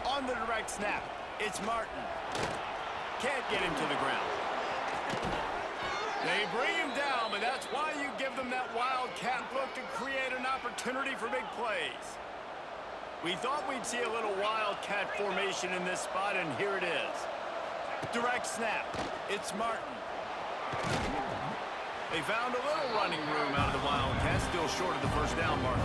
On the direct snap, it's Martin. Can't get him to the ground. They bring him down, but that's why you give them that wildcat look to create an opportunity for big plays. We thought we'd see a little wildcat formation in this spot, and here it is. Direct snap, it's Martin. They found a little running room out of the Wildcats, still short of the first down marker.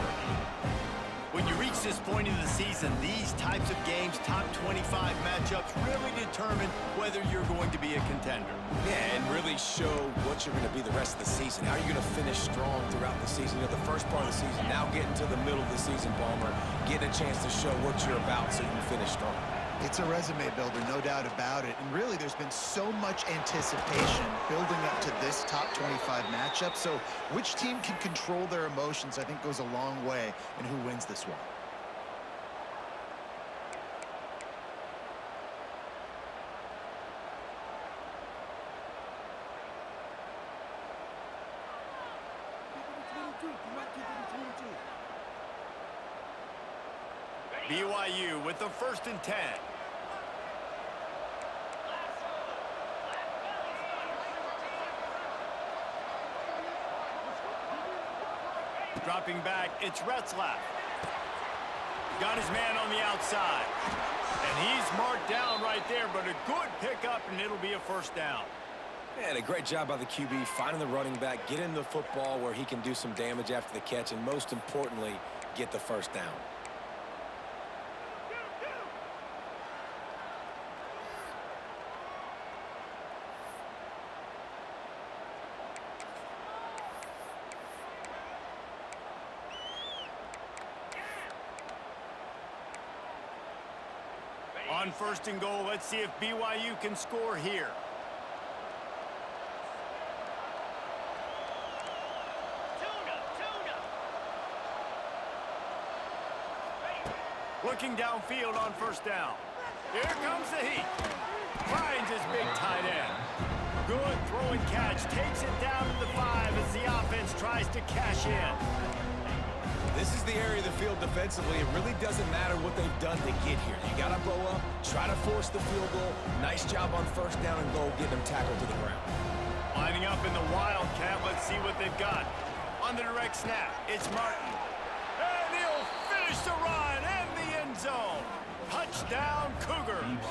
When you reach this point in the season, these types of games, top 25 matchups, really determine whether you're going to be a contender. Yeah, and really show what you're going to be the rest of the season. How are you going to finish strong throughout the season? You know, the first part of the season, now getting to the middle of the season, Palmer, getting a chance to show what you're about so you can finish strong. It's a resume builder, no doubt about it. And really, there's been so much anticipation building up to this top 25 matchup. So which team can control their emotions, I think, goes a long way in who wins this one. BYU with the 1st and 10. Dropping back, it's Retzlaff. Got his man on the outside. And he's marked down right there, but a good pickup, and it'll be a first down. And a great job by the QB, finding the running back, getting the football where he can do some damage after the catch, and most importantly, get the first down. On 1st and goal, let's see if BYU can score here. Looking downfield on 1st down. Here comes the heat. Finds his big tight end. Good throw and catch. Takes it down to the 5 as the offense tries to cash in. This is the area of the field defensively. It really doesn't matter what they've done to get here. You got to bow up, try to force the field goal. Nice job on 1st down and goal, getting them tackled to the ground. Lining up in the Wildcat. Let's see what they've got. On the direct snap, it's Martin. And he'll finish the run and the end zone. Touchdown, Cougars.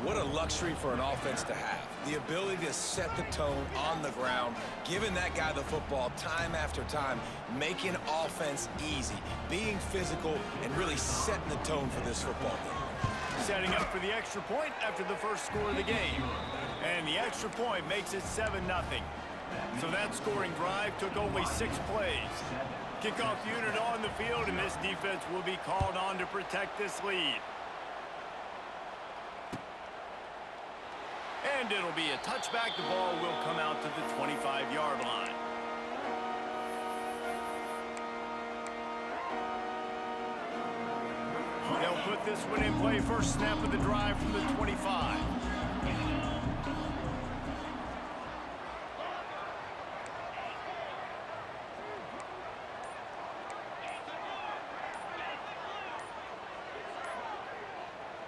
What a luxury for an offense to have. The ability to set the tone on the ground, giving that guy the football time after time, making offense easy, being physical, and really setting the tone for this football game. Setting up for the extra point after the first score of the game. And the extra point makes it 7-0. So that scoring drive took only 6 plays. Kickoff unit on the field, and this defense will be called on to protect this lead. And it'll be a touchback. The ball will come out to the 25-yard line. They'll put this one in play. First snap of the drive from the 25.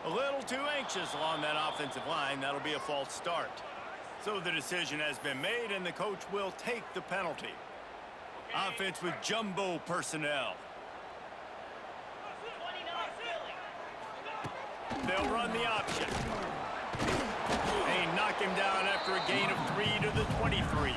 A little too anxious along that offensive line. That'll be a false start. So the decision has been made, and the coach will take the penalty. Offense with jumbo personnel. They'll run the option. They knock him down after a gain of 3 to the 23.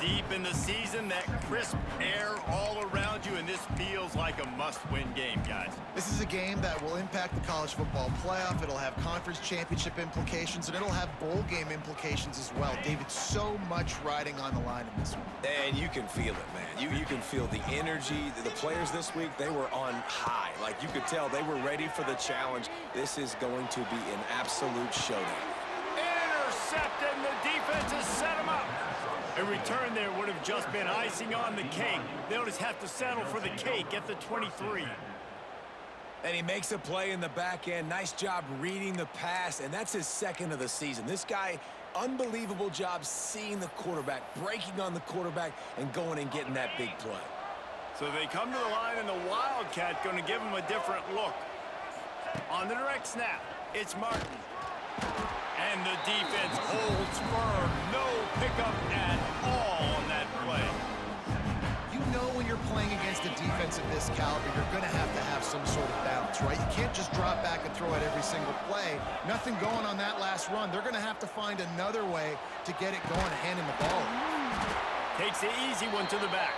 Deep in the season, that crisp air all around you, and this feels like a must-win game, guys. This is a game that will impact the college football playoff. It'll have conference championship implications, and it'll have bowl game implications as well. David, so much riding on the line in this one. And you can feel it, man. You can feel the energy. The players this week, they were on high. Like, you could tell they were ready for the challenge. This is going to be an absolute showdown. Intercept, and the defense has set him up. A return there would have just been icing on the cake. They'll just have to settle for the cake at the 23. And he makes a play in the back end. Nice job reading the pass, and that's his 2nd of the season. This guy, unbelievable job seeing the quarterback, breaking on the quarterback, and going and getting that big play. So they come to the line, and the Wildcat going to give him a different look. On the direct snap, it's Martin. And the defense holds firm. No pickup at all on that play. You know when you're playing against a defense of this caliber, you're going to have some sort of balance, right? You can't just drop back and throw it every single play. Nothing going on that last run. They're going to have to find another way to get it going and hand him the ball. Takes the easy one to the back.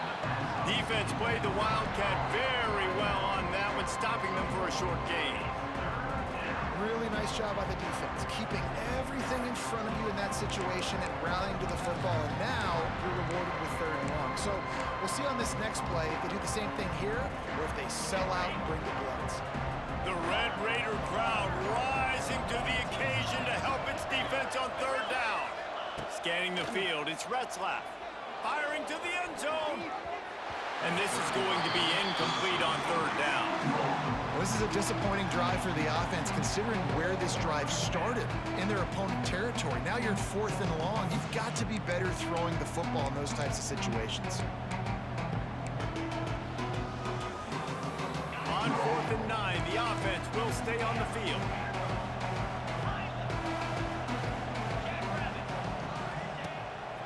Defense played the Wildcat very well on that one, stopping them for a short gain. Really nice job by the defense, keeping everything in front of you in that situation and rallying to the football. And now you're rewarded with 3rd and long. So we'll see on this next play if they do the same thing here or if they sell out and bring the blitz. The Red Raider crowd rising to the occasion to help its defense on 3rd down. Scanning the field, it's Retzlaff. Firing to the end zone. And this is going to be incomplete on 3rd down. Well, this is a disappointing drive for the offense, considering where this drive started in their opponent territory. Now you're at 4th and long. You've got to be better throwing the football in those types of situations. On 4th and 9, the offense will stay on the field.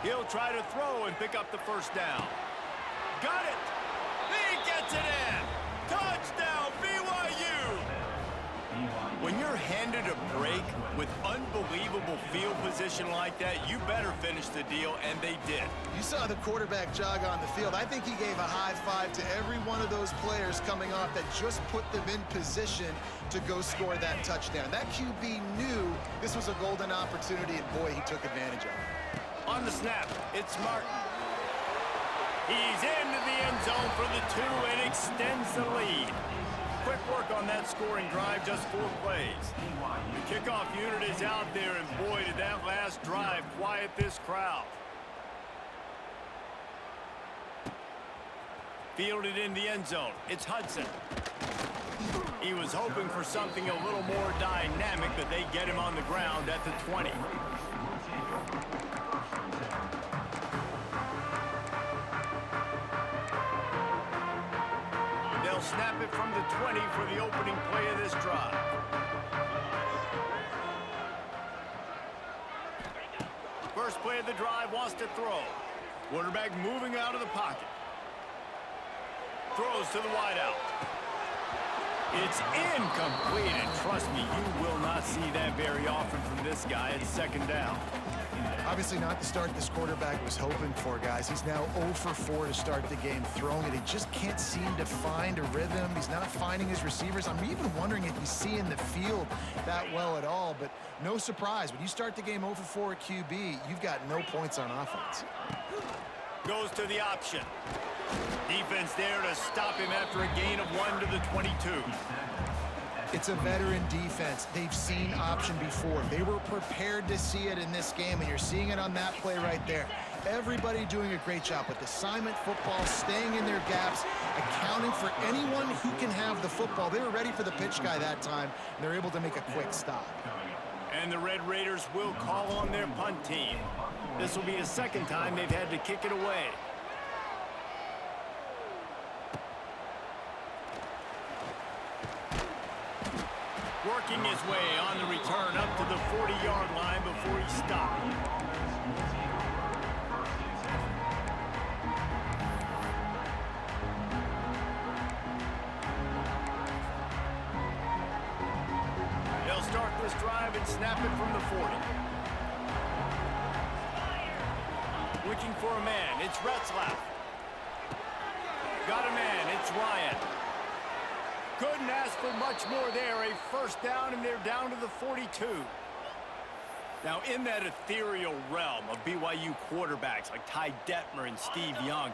He'll try to throw and pick up the 1st down. Got it! He gets it in! Touchdown, BYU! When you're handed a break with unbelievable field position like that, you better finish the deal, and they did. You saw the quarterback jog on the field. I think he gave a high five to every one of those players coming off that just put them in position to go score that touchdown. That QB knew this was a golden opportunity, and boy, he took advantage of it. On the snap, it's Martin. He's into the end zone for the 2 and extends the lead. Quick work on that scoring drive, just 4 plays. The kickoff unit is out there, and boy, did that last drive quiet this crowd. Fielded in the end zone, it's Hudson. He was hoping for something a little more dynamic, but they get him on the ground at the 20. They'll snap it from the 20 for the opening play of this drive. First play of the drive, wants to throw. Quarterback moving out of the pocket. Throws to the wideout. It's incomplete, and trust me, you will not see that very often from this guy. It's 2nd down. Obviously not the start this quarterback was hoping for, guys. He's now 0 for 4 to start the game throwing it. He just can't seem to find a rhythm. He's not finding his receivers. I'm even wondering if he's seeing the field that well at all, but no surprise. When you start the game 0 for 4 at QB, you've got no points on offense. Goes to the option. Defense there to stop him after a gain of 1 to the 22. It's a veteran defense. They've seen option before. They were prepared to see it in this game, and you're seeing it on that play right there. Everybody doing a great job with assignment football, staying in their gaps, accounting for anyone who can have the football. They were ready for the pitch guy that time, and they're able to make a quick stop. And the Red Raiders will call on their punt team. This will be a 2nd time they've had to kick it away. Working his way on the return up to the 40-yard line before he stopped. They'll start this drive and snap it from the 40. Looking for a man, it's Retzlaff. Got a man, it's Ryan. Couldn't ask for much more there. A 1st down, and they're down to the 42. Now, in that ethereal realm of BYU quarterbacks like Ty Detmer and Steve Young,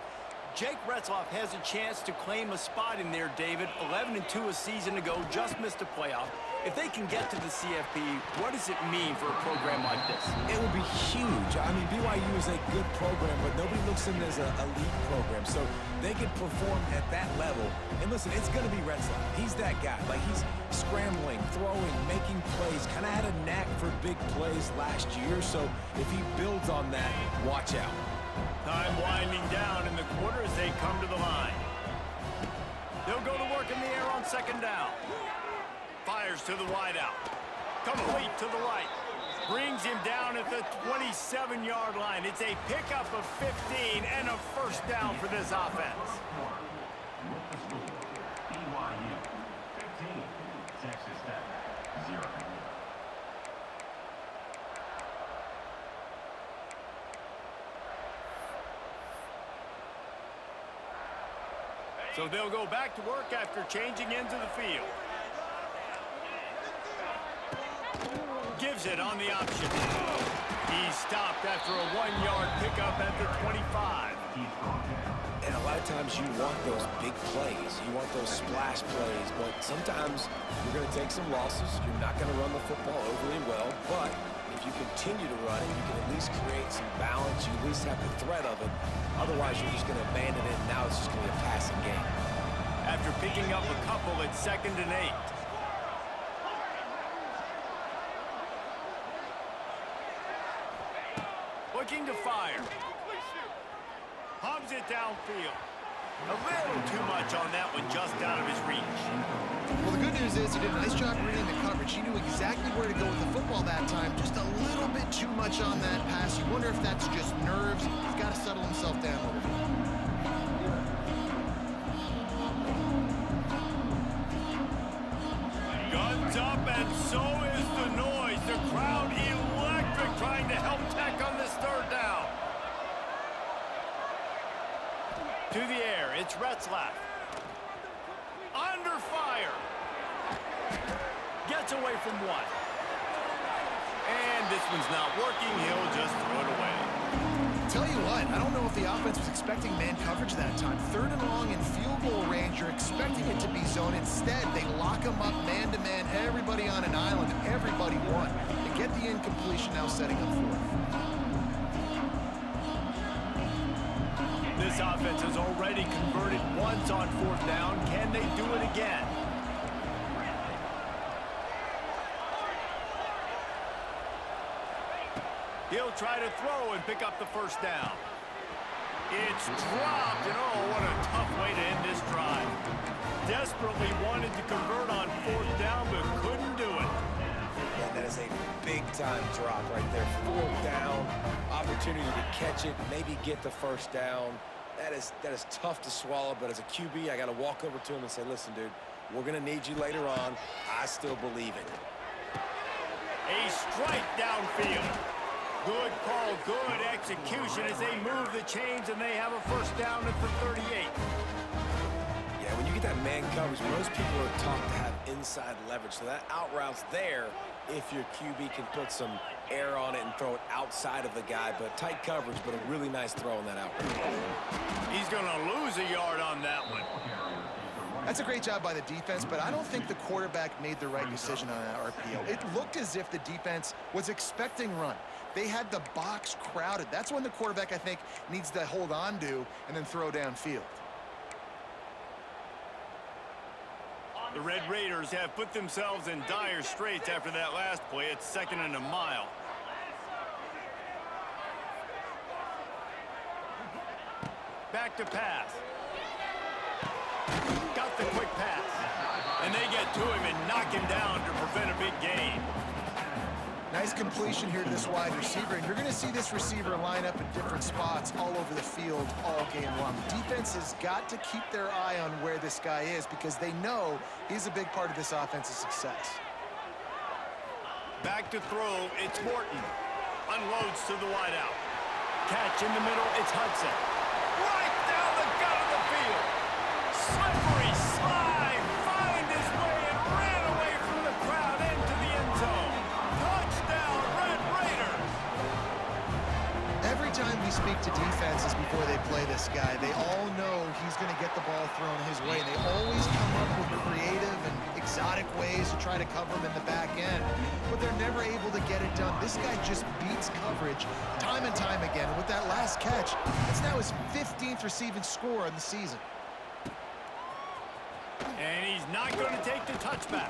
Jake Retzlaff has a chance to claim a spot in there, David. 11-2 a season ago, just missed a playoff. If they can get to the CFP, what does it mean for a program like this? It would be huge. I mean, BYU is a good program, but nobody looks at it as an elite program. So they can perform at that level. And listen, it's going to be Retzlaff. He's that guy. Like, he's scrambling, throwing, making plays. Kind of had a knack for big plays last year. So if he builds on that, watch out. Time winding down in the quarter as they come to the line. They'll go to work in the air on 2nd down. Fires fires to the wideout. Complete to the right. Brings him down at the 27-yard line. It's a pickup of 15 and a first down for this offense. BYU 15, Texas Tech 0. So they'll go back to work after changing into the field. Gives it on the option. He's stopped after a 1-yard pickup at the 25. And a lot of times you want those big plays. You want those splash plays. But sometimes you're going to take some losses. You're not going to run the football overly well. But if you continue to run it, you can at least create some balance. You at least have the threat of it. Otherwise, you're just going to abandon it. And now it's just going to be a passing game. After picking up a couple, it's 2nd and 8. Looking to fire. Hubs it downfield. A little too much on that one, just out of his reach. Well, the good news is he did a nice job reading the coverage. He knew exactly where to go with the football that time. Just a little bit too much on that pass. You wonder if that's just nerves. He's got to settle himself down a little bit. Guns up, and so is the noise. The crowd electric, trying to help Tech on this 3rd down. To the air, it's Retzlaff. Under fire. Gets away from one. And this one's not working. He'll just throw it away. Tell you what, I don't know if the offense was expecting man coverage that time. 3rd and long in field goal range, you're expecting it to be zone. Instead, they lock them up man-to-man, everybody on an island, and everybody won. They get the incompletion, now setting up 4th. This offense has already converted once on 4th down. Can they do it again? He'll try to throw and pick up the 1st down. It's dropped, and oh, what a tough way to end this drive. Desperately wanted to convert on 4th down, but couldn't do it. And that is a big-time drop right there. 4th down, opportunity to catch it, maybe get the 1st down. That is tough to swallow, but as a QB, I got to walk over to him and say, listen, dude, we're going to need you later on. I still believe it. A strike downfield. Good call, good execution as they move the chains, and they have a 1st down at the 38. Yeah, when you get that man coverage, most people are taught to have inside leverage. So that out route's there if your QB can put some air on it and throw it outside of the guy. But tight coverage, but a really nice throw on that out route. He's going to lose a yard on that one. That's a great job by the defense, but I don't think the quarterback made the right decision on that RPO. It looked as if the defense was expecting run. They had the box crowded. That's when the quarterback, I think, needs to hold on to and then throw downfield. The Red Raiders have put themselves in dire straits after that last play. It's 2nd and a mile. Back to pass. Got the quick pass. And they get to him and knock him down to prevent a big gain. Nice completion here to this wide receiver, and you're going to see this receiver line up in different spots all over the field all game long. The defense has got to keep their eye on where this guy is because they know he's a big part of this offense's success. Back to throw, it's Morton. Unloads to the wideout. Catch in the middle, it's Hudson. Right down the gut of the field. Slippery slide, find his way and ran away from the crowd into the end zone. Touchdown, Red Raiders. Every time we speak to defenses before they play this guy, they all know he's going to get the ball thrown his way. They always come up with creative and exotic ways to try to cover him in the back end, but they're never able to get it done. This guy just beats coverage time and time again. And with that last catch, it's now his 15th receiving score of the season. And he's not going to take the touchback.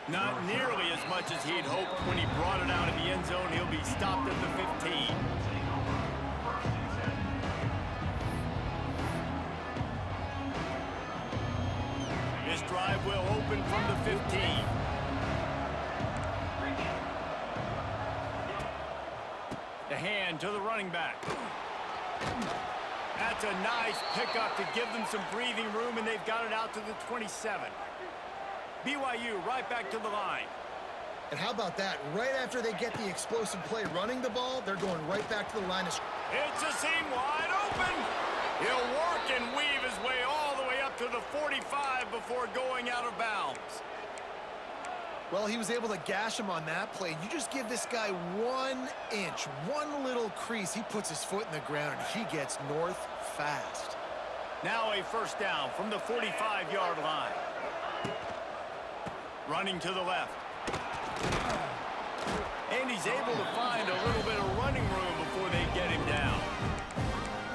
Not nearly as much as he'd hoped when he brought it out of the end zone. He'll be stopped at the 15. This drive will open from the 15. hand to the running back. That's a nice pickup to give them some breathing room, and they've got it out to the 27. BYU right back to the line. And how about that? Right after they get the explosive play running the ball, they're going right back to the line of scrimmage. It's a seam wide open. He'll work and weave his way all the way up to the 45 before going out of bounds. Well, he was able to gash him on that play. You just give this guy 1 inch, one little crease. He puts his foot in the ground, and he gets north fast. Now a first down from the 45-yard line. Running to the left. And he's able to find a little bit of running room before they get him down.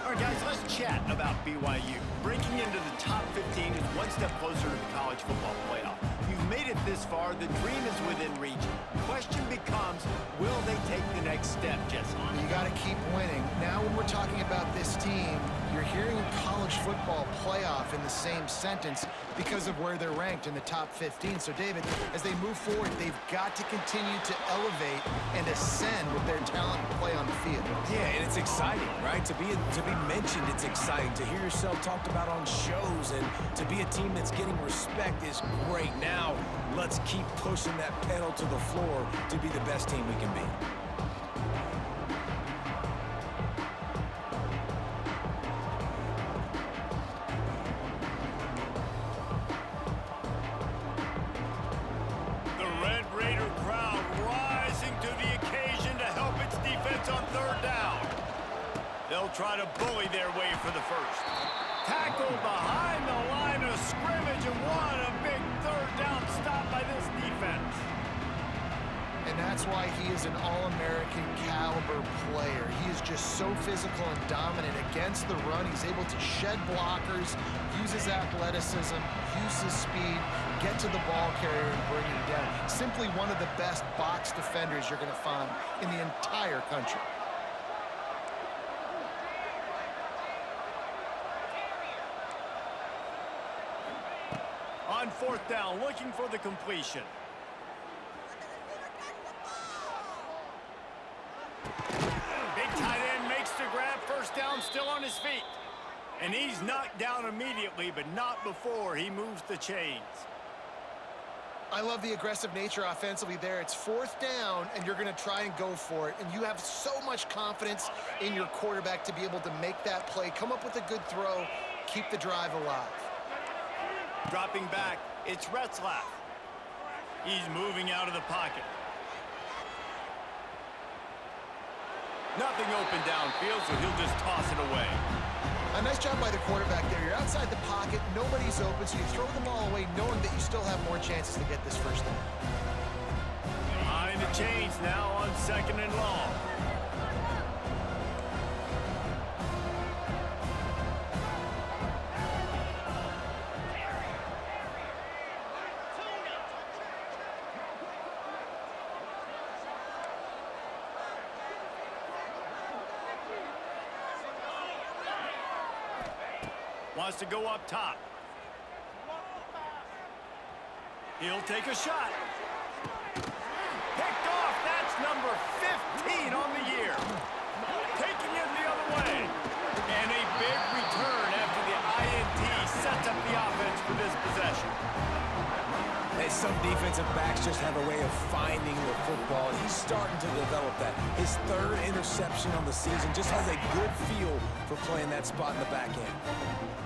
All right, guys, let's chat about BYU. Breaking into the top 15 is one step closer to the college football playoff. You've made it this far. The dream is within reach. Question becomes, will they take the next step, Jesse? You got to keep winning. Now when we're talking about this team, you're hearing college football playoff in the same sentence because of where they're ranked in the top 15. So, David, as they move forward, they've got to continue to elevate and ascend with their talent and play on the field. Yeah, and it's exciting, right? To be mentioned, it's exciting. To hear yourself talked about on shows and to be a team that's getting respect is great. Now, let's keep pushing that pedal to the floor to be the best team we can be. They'll try to bully their way for the first. Tackle behind the line of scrimmage, and what a big third down stop by this defense. And that's why he is an All-American caliber player. He is just so physical and dominant against the run. He's able to shed blockers, use his athleticism, use his speed, get to the ball carrier and bring him down. Simply one of the best box defenders you're going to find in the entire country. On fourth down, looking for the completion. Big tight end makes the grab. First down, still on his feet. And he's knocked down immediately, but not before he moves the chains. I love the aggressive nature offensively there. It's fourth down, and you're going to try and go for it. And you have so much confidence in your quarterback to be able to make that play, come up with a good throw, keep the drive alive. Dropping back, it's Retzlaff. He's moving out of the pocket. Nothing open downfield, so he'll just toss it away. A nice job by the quarterback there. You're outside the pocket, nobody's open, so you throw them all away knowing that you still have more chances to get this first down. Behind the chains now on second and long. Wants to go up top. He'll take a shot. Picked off. That's number 15 on the year. Taking it the other way. And a big return after the INT sets up the offense for this possession. Hey, some defensive backs just have a way of finding the football, and he's starting to develop that. His third interception on the season just has a good feel for playing that spot in the back end.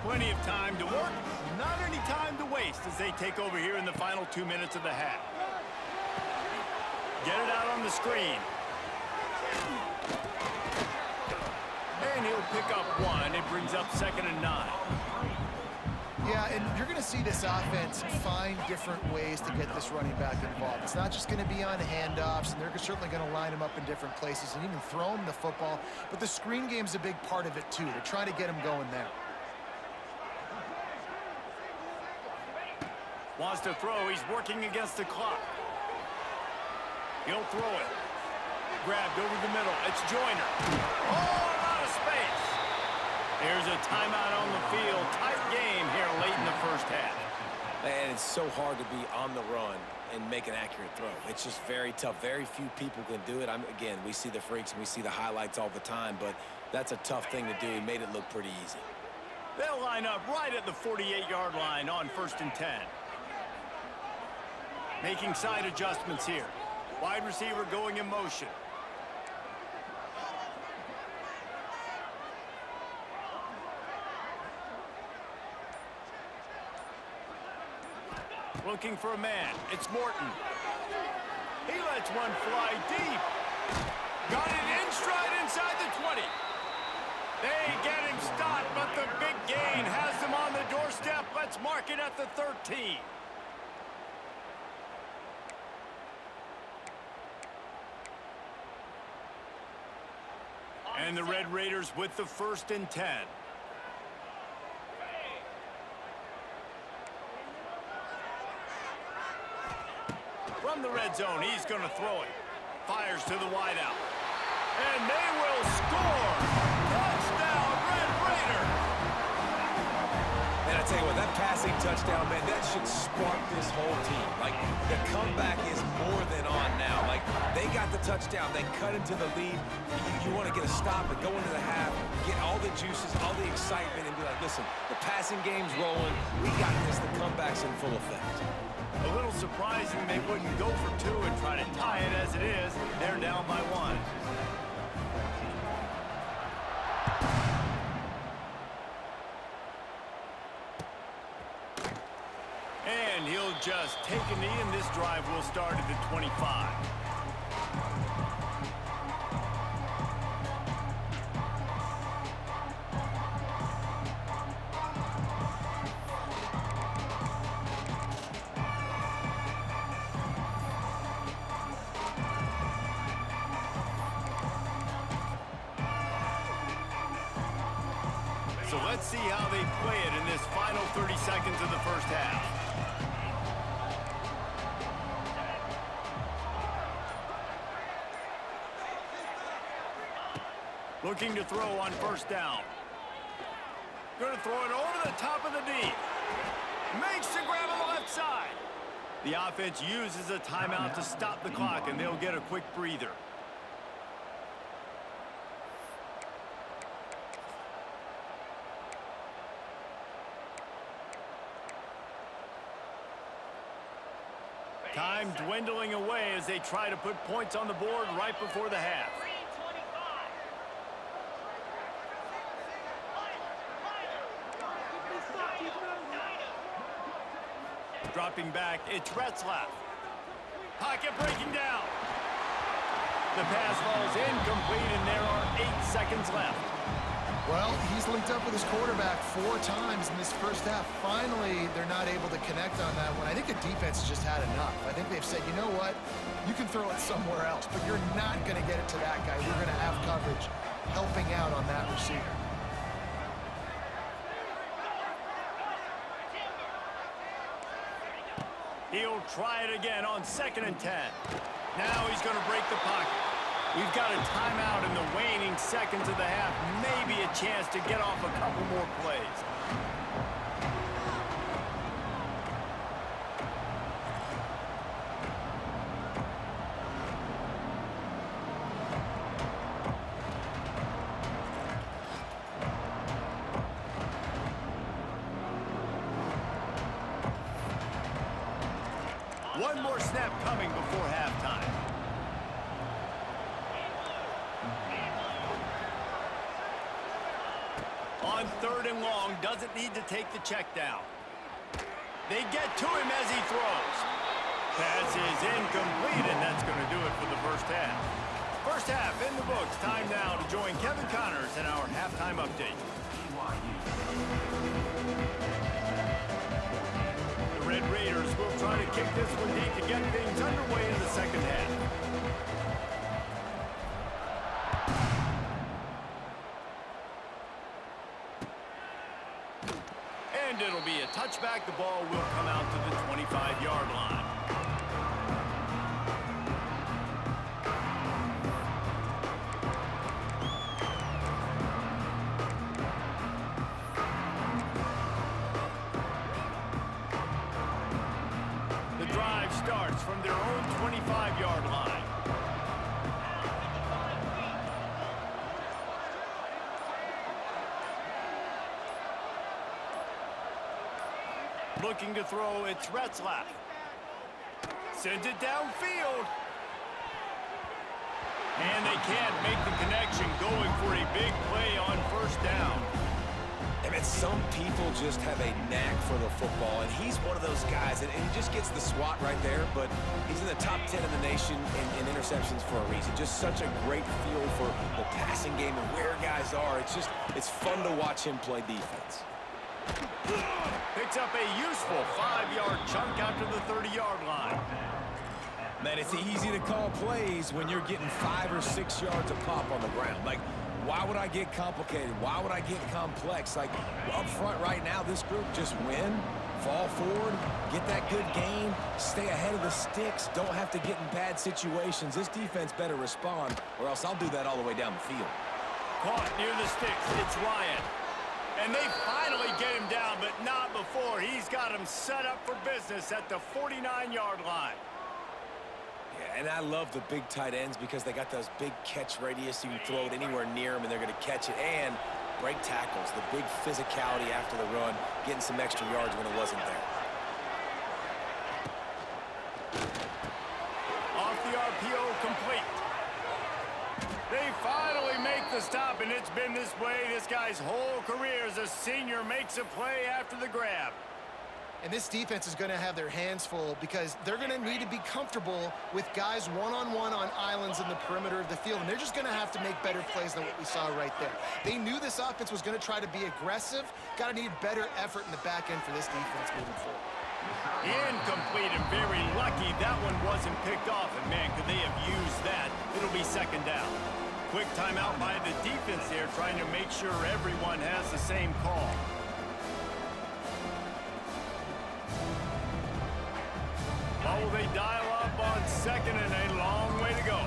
Plenty of time to work, not any time to waste as they take over here in the final 2 minutes of the half. Get it out on the screen. And he'll pick up one. It brings up 2nd and 9. Yeah, and you're going to see this offense find different ways to get this running back involved. It's not just going to be on handoffs, and they're certainly going to line him up in different places and even throw him the football. But the screen game's a big part of it, too. They're trying to get him going there. Wants to throw. He's working against the clock. He'll throw it. Grabbed over the middle. It's Joyner. Oh, out of space. Here's a timeout on the field. Tight game here late in the first half. And it's so hard to be on the run and make an accurate throw. It's just very tough. Very few people can do it. Again, we see the freaks and we see the highlights all the time, but that's a tough thing to do. He made it look pretty easy. They'll line up right at the 48-yard line on 1st and 10. Making side adjustments here. Wide receiver going in motion. Looking for a man. It's Morton. He lets one fly deep. Got it in stride inside the 20. They get him stopped, but the big gain has them on the doorstep. Let's mark it at the 13. And the Red Raiders with the 1st and 10. From the red zone, he's going to throw it. Fires to the wideout. And they will score! Touchdown, Red Raiders! And I tell you what, that passing touchdown, man, that should spark this whole team. Like, the comeback is more than on now. Like, they got the touchdown. They cut into the lead. You want to get a stop and go into the half, get all the juices, all the excitement, and be like, listen, the passing game's rolling. We got this. The comeback's in full effect. A little surprising they wouldn't go for 2 and try to tie it as it is. They're down by 1. And he'll just take a knee, and this drive will start at the 25. So let's see how they play it in this final 30 seconds of the first half. Looking to throw on 1st down. Going to throw it over the top of the D. Makes the grab on the left side. The offense uses a timeout to stop the clock, and they'll get a quick breather. Time dwindling away as they try to put points on the board right before the half. Dropping back, it's Retzlaff. Pocket breaking down. The pass falls incomplete, and there are 8 seconds left. Well, he's linked up with his quarterback 4 times in this first half. Finally, they're not able to connect on that one. I think the defense has just had enough. I think they've said, you know what? You can throw it somewhere else, but you're not going to get it to that guy. We're going to have coverage helping out on that receiver. He'll try it again on 2nd and 10. Now he's going to break the pocket. We've got a timeout in the waning seconds of the half. Maybe a chance to get off a couple more plays. One more snap coming before halftime. On 3rd and long, doesn't need to take the check down. They get to him as he throws. Pass is incomplete, and that's going to do it for the first half. First half in the books. Time now to join Kevin Connors in our halftime update. The Red Raiders will try to kick this one deep to get things underway in the second half. And it'll be a touchback. The ball will come out to the 25-yard line. yards from their own 25-yard line. Looking to throw, it's Retzlaff. Sends it downfield. And they can't make the connection, going for a big play on first down. I mean, some people just have a knack for the football, and he's one of those guys, and he just gets the swat right there, but he's in the top 10 in the nation in interceptions for a reason. Just such a great feel for the passing game and where guys are. It's fun to watch him play defense. Picks up a useful 5-yard chunk out to the 30-yard line. Man, it's easy to call plays when you're getting 5 or 6 yards a pop on the ground. Like, why would I get complicated? Why would I get complex? Like, up front right now, this group just win, fall forward, get that good gain, stay ahead of the sticks, don't have to get in bad situations. This defense better respond, or else I'll do that all the way down the field. Caught near the sticks. It's Ryan. And they finally get him down, but not before. He's got him set up for business at the 49-yard line. Yeah, and I love the big tight ends because they got those big catch radius. You can throw it anywhere near them, and they're going to catch it. And break tackles, the big physicality after the run, getting some extra yards when it wasn't there. Off the RPO, complete. They finally make the stop, and it's been this way this guy's whole career as a senior. Makes a play after the grab. And this defense is going to have their hands full because they're going to need to be comfortable with guys one-on-one on islands in the perimeter of the field. And they're just going to have to make better plays than what we saw right there. They knew this offense was going to try to be aggressive. Got to need better effort in the back end for this defense moving forward. Incomplete, and very lucky that one wasn't picked off. And, man, could they have used that? It'll be second down. Quick timeout by the defense there, trying to make sure everyone has the same call. How will they dial up on second and a long way to go?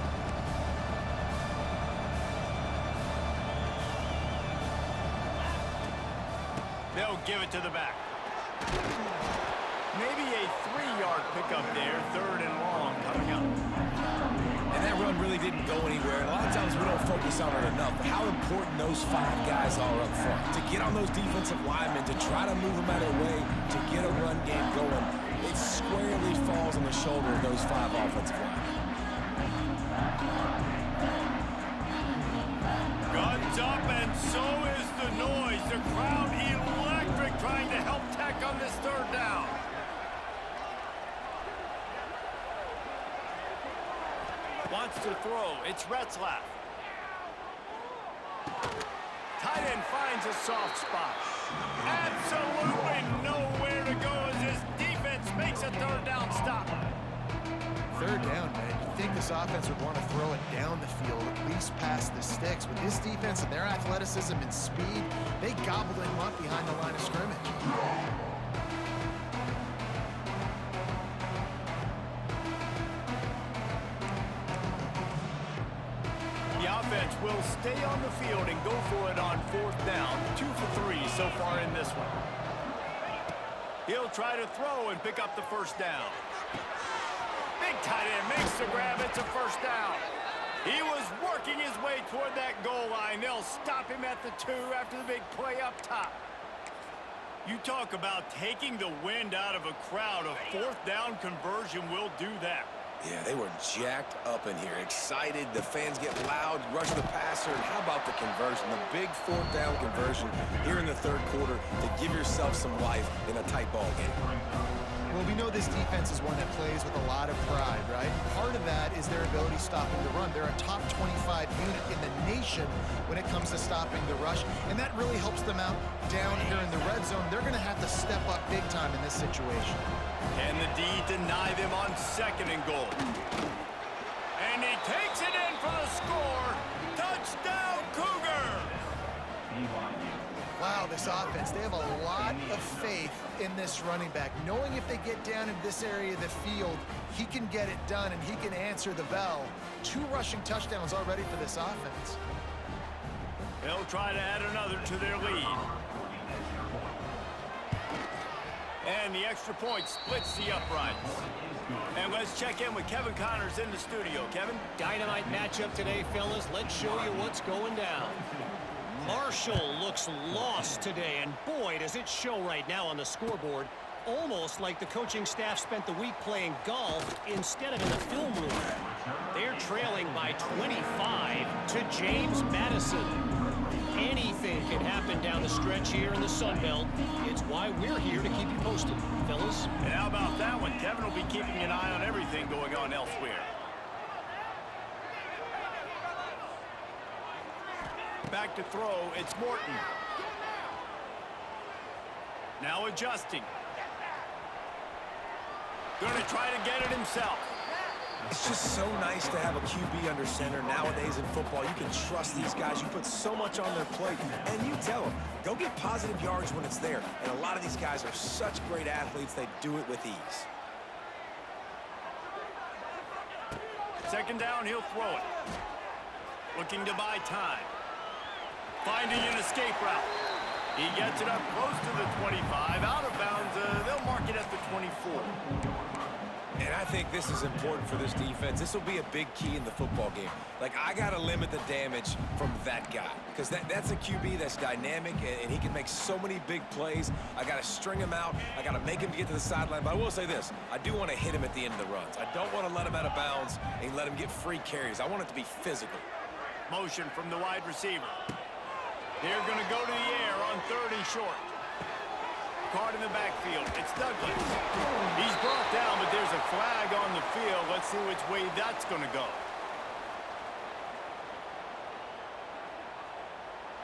They'll give it to the back. Maybe a 3-yard pickup there, third and long coming up. And that run really didn't go anywhere. And a lot of times we don't focus on it enough. But how important those 5 guys are up front. To get on those defensive linemen, to try to move them out of the way, to get a run game going. It squarely falls on the shoulder of those 5 offensive linemen. Guns up, and so is the noise. The crowd electric, trying to help Tech on this third down. Wants to throw. It's Retzlaff. Tight end finds a soft spot. Absolutely nowhere to go as his defense makes a third down stop. Third down, man. You'd think this offense would want to throw it down the field, at least past the sticks. With this defense and their athleticism and speed, they gobbled him up behind the line of scrimmage. The offense will stay on the field and go for it on fourth down. 2 for 3 so far in this one. He'll try to throw and pick up the first down. Big tight end makes the grab. It's a first down. He was working his way toward that goal line. They'll stop him at the 2 after the big play up top. You talk about taking the wind out of a crowd. A fourth down conversion will do that. Yeah, they were jacked up in here, excited. The fans get loud, rush the passer, and how about the conversion? The big fourth down conversion here in the third quarter to give yourself some life in a tight ball game. Well, we know this defense is one that plays with a lot of pride, right? Part of that is their ability stopping the run. They're a top 25 unit in the nation when it comes to stopping the rush, and that really helps them out down here in the red zone. They're going to have to step up big time in this situation. Can the D deny them on second and goal? And he takes it in for the score. Touchdown, Cougar! Wow, this offense, they have a lot of faith in this running back, knowing if they get down in this area of the field, he can get it done and he can answer the bell. 2 rushing touchdowns already for this offense. They'll try to add another to their lead. And the extra point splits the uprights. And let's check in with Kevin Connors in the studio. Kevin? Dynamite matchup today, fellas. Let's show you what's going down. Marshall looks lost today, and boy, does it show right now on the scoreboard. Almost like the coaching staff spent the week playing golf instead of in the film room. They're trailing by 25 to James Madison. Anything can happen down the stretch here in the Sun Belt. It's why we're here to keep you posted, fellas. And how about that one? Kevin will be keeping an eye on everything going on elsewhere. Back to throw, it's Morton. Now adjusting. Going to try to get it himself. It's just so nice to have a QB under center. Nowadays in football, you can trust these guys. You put so much on their plate, and you tell them, go get positive yards when it's there. And a lot of these guys are such great athletes, they do it with ease. Second down, he'll throw it. Looking to buy time. Finding an escape route. He gets it up close to the 25. Out of bounds, they'll mark it at the 24. And I think this is important for this defense. This will be a big key in the football game. Like, I got to limit the damage from that guy. Because that's a QB that's dynamic, and he can make so many big plays. I got to string him out. I got to make him get to the sideline. But I will say this. I do want to hit him at the end of the runs. I don't want to let him out of bounds and let him get free carries. I want it to be physical. Motion from the wide receiver. They're going to go to the air on 3rd and short. Card in the backfield. It's Douglas. He's brought down, but there's a flag on the field. Let's see which way that's going to go.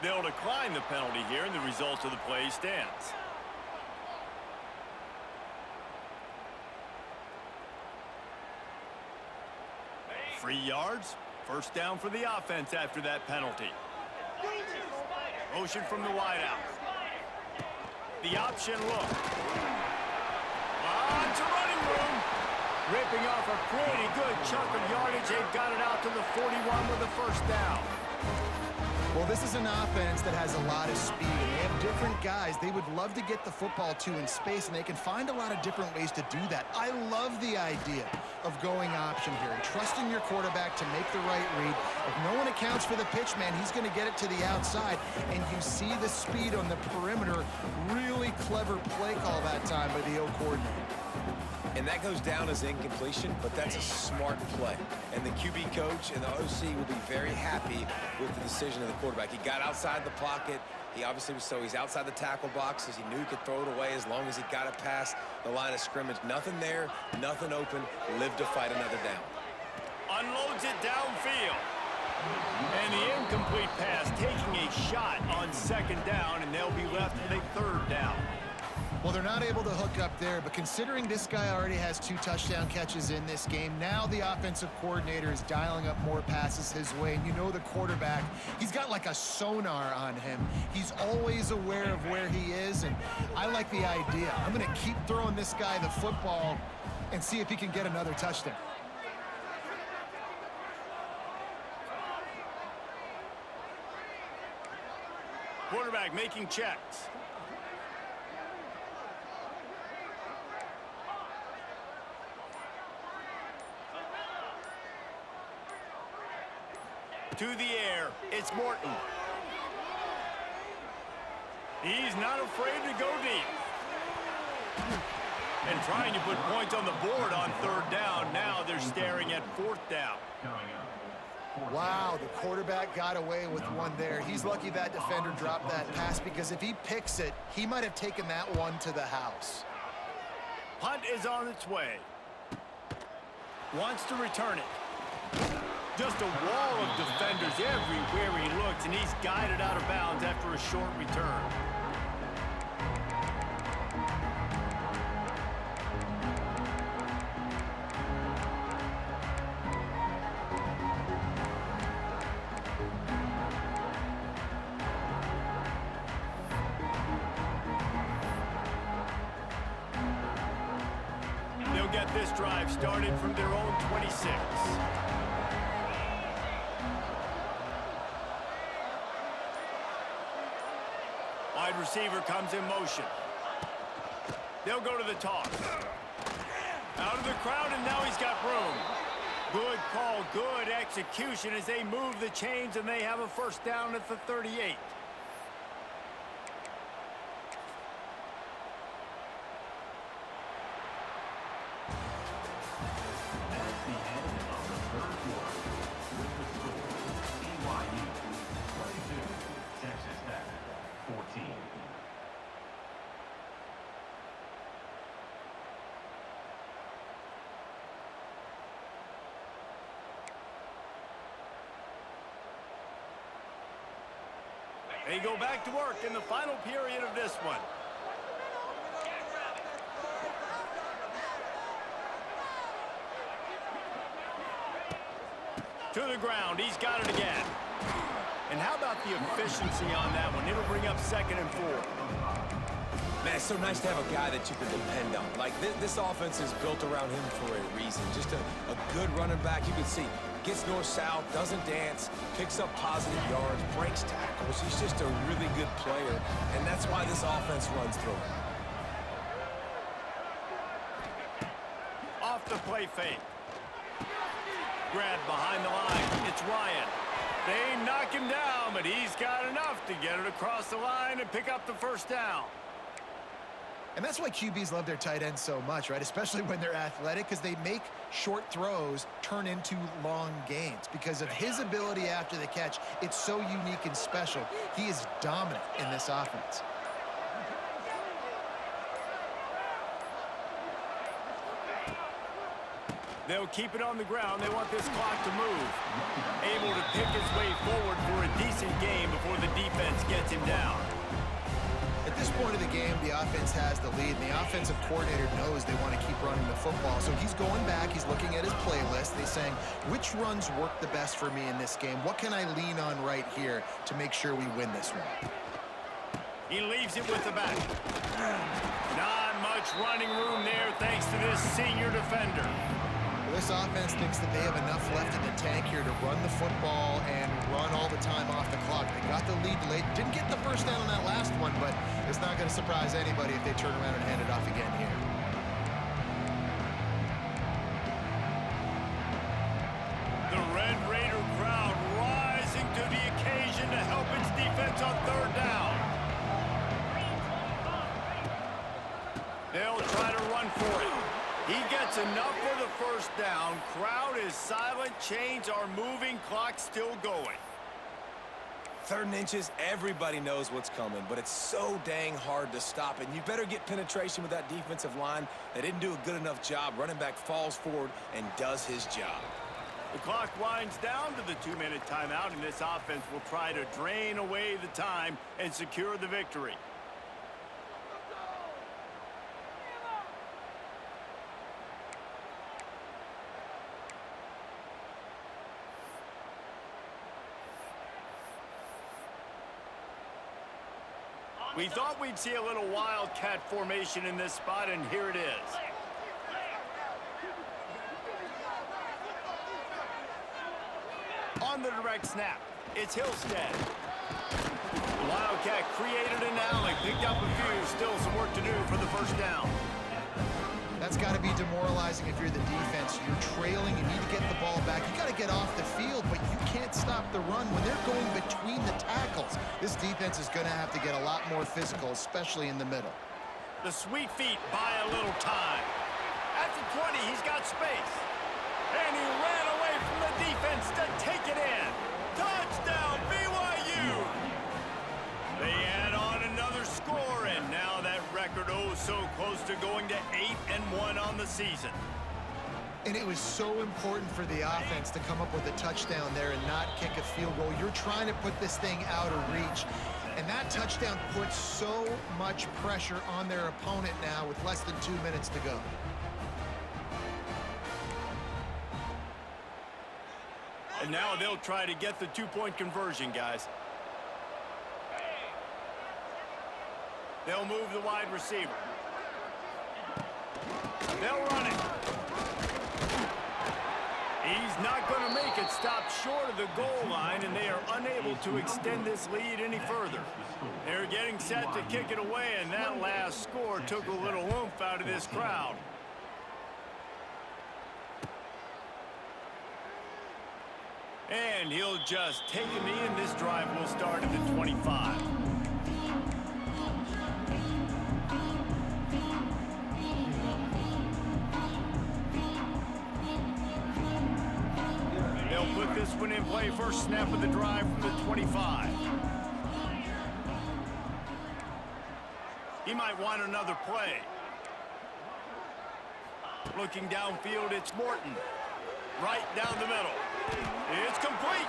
They'll decline the penalty here, and the result of the play stands. Free yards. First down for the offense after that penalty. Motion from the wideout. The option look. Lots of running room. Ripping off a pretty good chunk of yardage. They've got it out to the 41 with the first down. Well, this is an offense that has a lot of speed, and they have different guys they would love to get the football to in space, and they can find a lot of different ways to do that. I love the idea of going option here and trusting your quarterback to make the right read. If no one accounts for the pitch, man, he's going to get it to the outside, and you see the speed on the perimeter. Really clever play call that time by the O coordinator. And that goes down as incompletion, but that's a smart play. And the QB coach and the OC will be very happy with the decision of the quarterback. He got outside the pocket. He obviously was he's outside the tackle boxes. He knew he could throw it away as long as he got it past the line of scrimmage. Nothing there, nothing open. Live to fight another down. Unloads it downfield. And the incomplete pass taking a shot on 2nd down, and they'll be left with a 3rd down. Well, they're not able to hook up there, but considering this guy already has 2 touchdown catches in this game, now the offensive coordinator is dialing up more passes his way. And you know the quarterback, he's got like a sonar on him. He's always aware of where he is, and I like the idea. I'm going to keep throwing this guy the football and see if he can get another touchdown. Quarterback making checks. To the air, it's Morton. He's not afraid to go deep. And trying to put points on the board on 3rd down. Now they're staring at 4th down. Wow, the quarterback got away with one there. He's lucky that defender dropped that pass, because if he picks it, he might have taken that one to the house. Punt is on its way. Wants to return it. Just a wall of defenders everywhere he looks, and he's guided out of bounds after a short return. They'll get this drive started from their own 26. Wide receiver comes in motion. They'll go to the toss. Out of the crowd, and now he's got room. Good call, good execution as they move the chains, and they have a first down at the 38. That's the end of the third quarter. With the score, BYU 22, Texas Tech 14. They go back to work in the final period of this one. To the ground, he's got it again. And how about the efficiency on that one? It'll bring up 2nd and 4. Man, it's so nice to have a guy that you can depend on. Like, this offense is built around him for a reason. Just a good running back. You can see, gets north-south, doesn't dance, picks up positive yards, breaks tackles. He's just a really good player, and that's why this offense runs through him. Off the play fake. Grab behind the line. It's Ryan. They knock him down, but he's got enough to get it across the line and pick up the first down. And that's why QBs love their tight ends so much, right? Especially when they're athletic, because they make short throws turn into long gains. Because of his ability after the catch, it's so unique and special. He is dominant in this offense. They'll keep it on the ground. They want this clock to move. Able to pick his way forward for a decent game before the defense gets him down. At this point of the game, the offense has the lead, and the offensive coordinator knows they want to keep running the football. So he's going back, he's looking at his playlist. He's saying, which runs work the best for me in this game? What can I lean on right here to make sure we win this one? He leaves it with the back. Not much running room there thanks to this senior defender. Well, this offense thinks that they have enough left in the tank here to run the football and run all the time off the clock. They got the lead late. Didn't get the first down on that last one, but it's not going to surprise anybody if they turn around and hand it off again here. The Red Raider crowd rising to the occasion to help its defense on 3rd down. They'll try to run for it. He gets enough for the first down. Crowd is silent. Chains are moving. Clock still going. 3rd and inches, everybody knows what's coming, but it's so dang hard to stop it. And you better get penetration with that defensive line. They didn't do a good enough job. Running back falls forward and does his job. The clock winds down to the 2-minute timeout, and this offense will try to drain away the time and secure the victory. We thought we'd see a little wildcat formation in this spot, and here it is. On the direct snap, it's Hillstead. Wildcat created an alley, picked up a few, still some work to do for the first down. That's got to be demoralizing if you're the defense. You're trailing, you need to get the ball back. You got to get off the field, but you can't stop the run when they're going between the tackles. This defense is going to have to get a lot more physical, especially in the middle. The sweet feet buy a little time. At the 20, he's got space. And he ran away from the defense to take it in. Touchdown, BYU! They add on another score, and now that record so close to going to 8-1 on the season. And it was so important for the offense to come up with a touchdown there and not kick a field goal. You're trying to put this thing out of reach. And that touchdown puts so much pressure on their opponent now with less than 2 minutes to go. And now they'll try to get the 2-point conversion, guys. They'll move the wide receiver. They'll run it. He's not going to make it gets stopped short of the goal line, and they are unable to extend this lead any further. They're getting set to kick it away, and that last score took a little oomph out of this crowd. And he'll just take a knee, and this drive will start at the 25. They'll put this one in play. First snap of the drive from the 25. He might want another play. Looking downfield, it's Morton. Right down the middle. It's complete.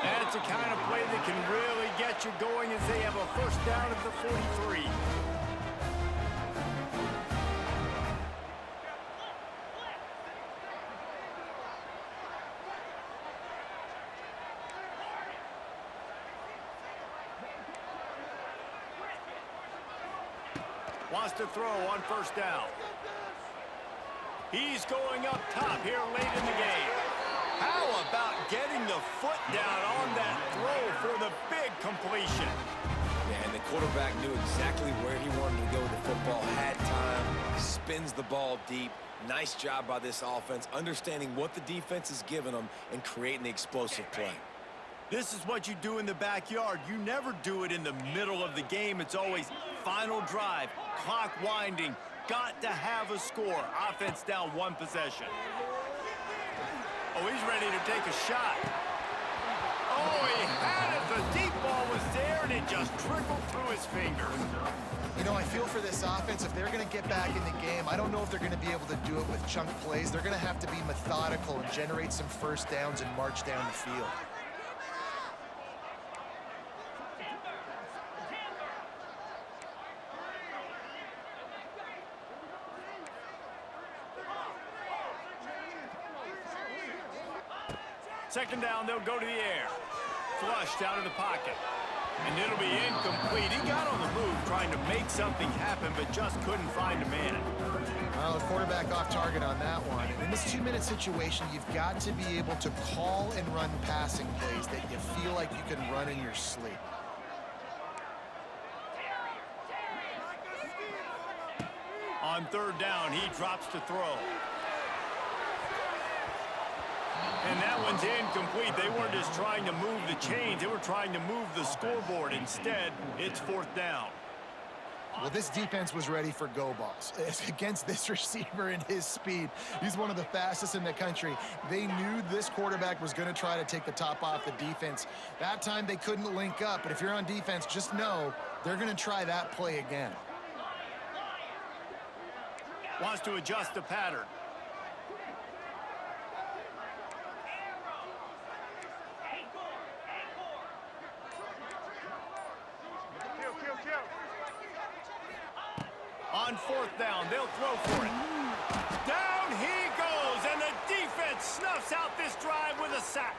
That's the kind of play that can really get you going as they have a first down at the 43. Wants to throw on first down. He's going up top here late in the game. How about getting the foot down on that throw for the big completion? Yeah, and the quarterback knew exactly where he wanted to go with the football, had time, spins the ball deep. Nice job by this offense, understanding what the defense is giving them and creating the explosive play. This is what you do in the backyard. You never do it in the middle of the game. It's always final drive, clock winding, got to have a score. Offense down one possession. Oh, he's ready to take a shot. Oh, he had it. The deep ball was there, and it just trickled through his fingers. You know, I feel for this offense, if they're going to get back in the game, I don't know if they're going to be able to do it with chunk plays. They're going to have to be methodical and generate some first downs and march down the field. Second down, they'll go to the air. Flushed out of the pocket. And it'll be incomplete. He got on the move trying to make something happen, but just couldn't find a man. Well, the quarterback off target on that one. And in this 2-minute situation, you've got to be able to call and run passing plays that you feel like you can run in your sleep. On third down, he drops to throw. And that one's incomplete. They weren't just trying to move the chains. They were trying to move the scoreboard. Instead, it's fourth down. Well, this defense was ready for go balls. Against this receiver and his speed, he's one of the fastest in the country. They knew this quarterback was going to try to take the top off the defense. That time they couldn't link up, but if you're on defense, just know they're going to try that play again. Wants to adjust the pattern. On fourth down, they'll throw for it. Down he goes, and the defense snuffs out this drive with a sack.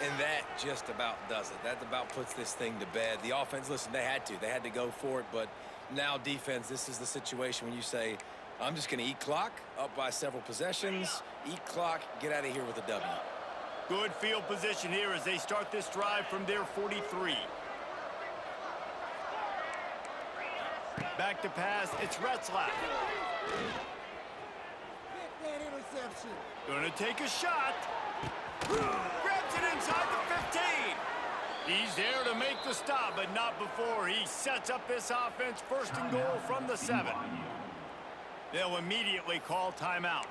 And that just about does it. That about puts this thing to bed. The offense, listen, they had to go for it, but now defense, this is the situation when you say, I'm just going to eat clock, up by several possessions, eat clock, get out of here with a W. Good field position here as they start this drive from their 43. Back to pass, it's Retzlaff. Gonna take a shot. Grabs it inside the 15. He's there to make the stop, but not before he sets up this offense first and goal from the 7. They'll immediately call timeout.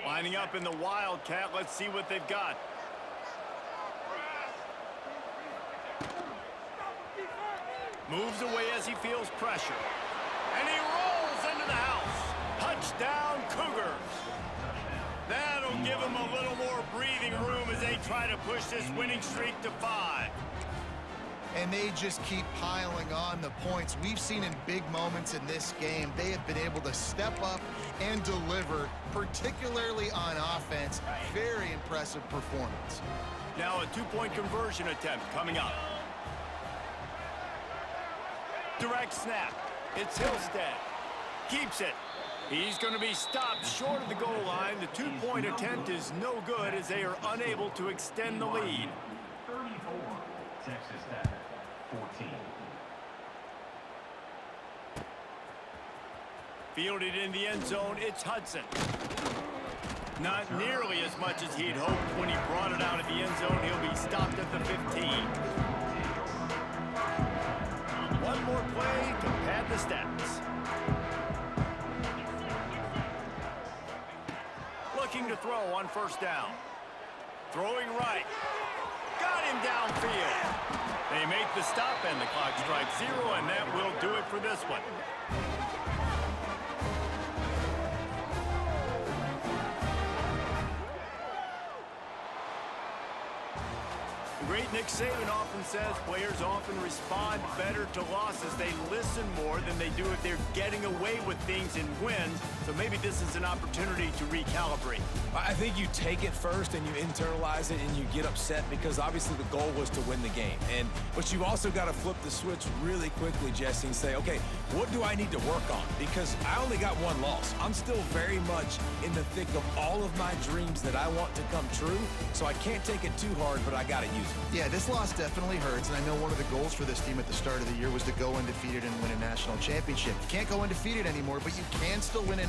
Lining up in the Wildcat. Let's see what they've got. Moves away as he feels pressure. And he rolls into the house. Touchdown, Cougars. That'll give them a little more breathing room as they try to push this winning streak to 5. And they just keep piling on the points. We've seen in big moments in this game, they have been able to step up and deliver, particularly on offense. Very impressive performance. Now a 2-point conversion attempt coming up. Direct snap. It's Hillstead. Keeps it. He's going to be stopped short of the goal line. The two-point attempt is no good as they are unable to extend the lead. 34. Texas Tech, 14. Fielded in the end zone, it's Hudson. Not nearly as much as he'd hoped when he brought it out of the end zone. He'll be stopped at the 15. One more play to pad the stats. Looking to throw on first down. Throwing right. Got him downfield. They make the stop and the clock strikes 0, and that will do it for this one. Great Nick Saban often says players often respond better to losses. They listen more than they do if they're getting away with things in wins. So maybe this is an opportunity to recalibrate. I think you take it first and you internalize it and you get upset because obviously the goal was to win the game. But you've also got to flip the switch really quickly, Jesse, and say, okay, what do I need to work on? Because I only got one loss. I'm still very much in the thick of all of my dreams that I want to come true. So I can't take it too hard, but I got to use it. Yeah, this loss definitely hurts, and I know one of the goals for this team at the start of the year was to go undefeated and win a national championship. You can't go undefeated anymore, but you can still win a